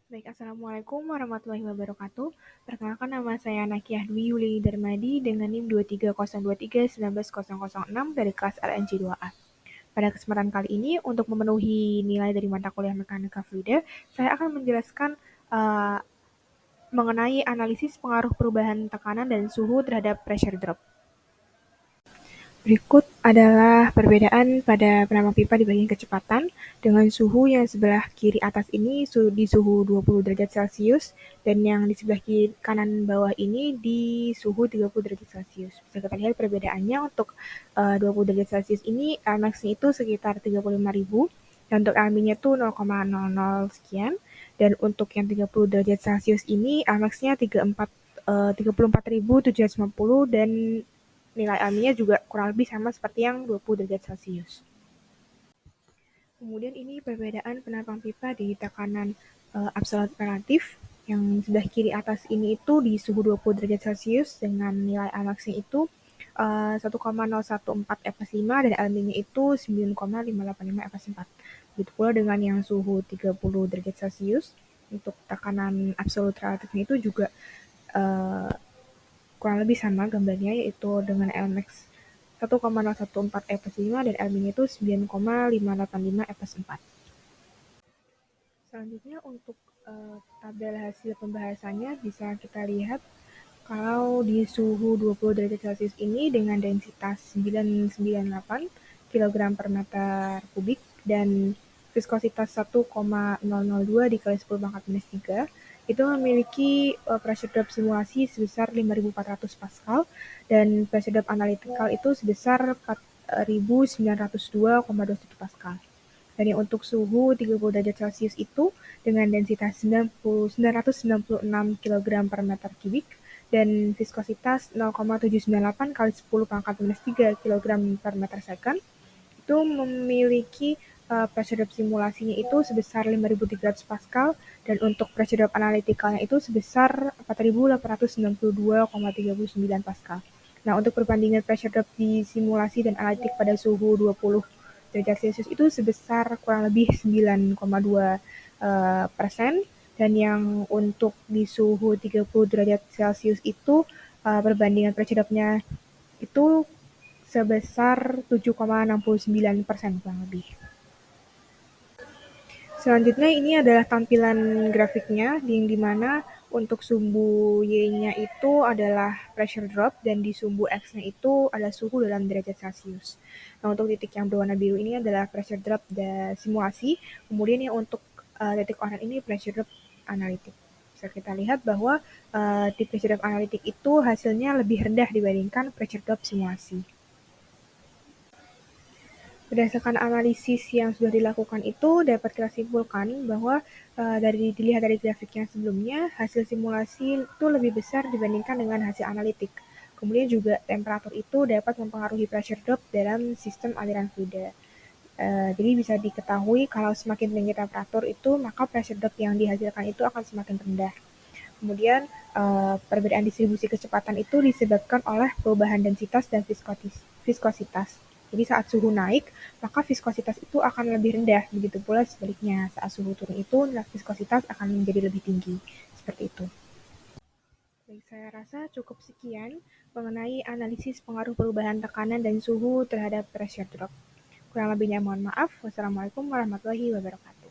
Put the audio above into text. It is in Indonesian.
Baik, Assalamualaikum warahmatullahi wabarakatuh. Perkenalkan nama saya Nakiah Dwi Yuli Darmadi dengan NIM 23023190006 dari kelas RNJ 2A. Pada kesempatan kali ini, untuk memenuhi nilai dari mata kuliah Mekanika Fluida, saya akan menjelaskan uh, mengenai analisis pengaruh perubahan tekanan dan suhu terhadap pressure drop. Berikut adalah perbedaan pada penambang pipa di bagian kecepatan dengan suhu yang sebelah kiri atas ini di suhu 20 derajat Celcius dan yang di sebelah kiri kanan bawah ini di suhu 30 derajat Celcius. Bisa kita lihat perbedaannya untuk 20 derajat Celcius ini Lmax-nya itu sekitar 35.000 dan untuk LMI-nya itu 0,00 sekian dan untuk yang 30 derajat Celcius ini Lmax-nya 34.750 dan nilai alaminya juga kurang lebih sama seperti yang 20 derajat Celcius. Kemudian ini perbedaan penambang pipa di tekanan absolut relatif yang sebelah kiri atas ini itu di suhu 20 derajat Celcius dengan nilai Amax-nya itu 1,014 fps5 dan alaminya itu 9,585 fps4. Begitu pula dengan yang suhu 30 derajat Celcius untuk tekanan absolut relatifnya itu juga uh, kurang lebih sama gambarnya yaitu dengan Lmax 1,014 fps5 dan L-nya itu 9,585 fps4. Selanjutnya untuk tabel hasil pembahasannya bisa kita lihat kalau di suhu 20 derajat Celcius ini dengan densitas 998 kg per meter kubik dan viskositas 1,002 dikali 10 pangkat minus 3 itu memiliki pressure drop simulasi sebesar 5.400 Pascal dan pressure drop analytical itu sebesar 4.902,21 Pascal. Dan yang untuk suhu 30 derajat Celcius itu dengan densitas 996 kg per meter kubik dan viskositas 0,798 kali 10 pangkat minus 3 kg per meter second itu memiliki pressure drop simulasinya itu sebesar 5.300 Pascal dan untuk pressure drop analyticalnya itu sebesar 4.892,39 Pascal. Nah, untuk perbandingan pressure drop di simulasi dan analitik pada suhu 20 derajat Celcius itu sebesar kurang lebih 9,2% dan yang untuk di suhu 30 derajat Celcius itu perbandingan pressure dropnya itu sebesar 7,69% kurang lebih. Selanjutnya ini adalah tampilan grafiknya yang dimana untuk sumbu Y-nya itu adalah pressure drop dan di sumbu X-nya itu ada suhu dalam derajat Celcius. Nah, untuk titik yang berwarna biru ini adalah pressure drop dan simulasi, kemudian yang untuk titik oranye ini pressure drop analitik. Bisa kita lihat bahwa di pressure drop analitik itu hasilnya lebih rendah dibandingkan pressure drop simulasi. Berdasarkan analisis yang sudah dilakukan itu dapat kita simpulkan bahwa dilihat dari grafik yang sebelumnya, hasil simulasi itu lebih besar dibandingkan dengan hasil analitik. Kemudian juga temperatur itu dapat mempengaruhi pressure drop dalam sistem aliran fluida. Jadi bisa diketahui kalau semakin tinggi temperatur itu, maka pressure drop yang dihasilkan itu akan semakin rendah. Kemudian perbedaan distribusi kecepatan itu disebabkan oleh perubahan densitas dan viskositas. Jadi saat suhu naik, maka viskositas itu akan lebih rendah. Begitu pula sebaliknya, saat suhu turun itu, viskositas akan menjadi lebih tinggi. Seperti itu. Baik, saya rasa cukup sekian mengenai analisis pengaruh perubahan tekanan dan suhu terhadap pressure drop. Kurang lebihnya mohon maaf. Wassalamualaikum warahmatullahi wabarakatuh.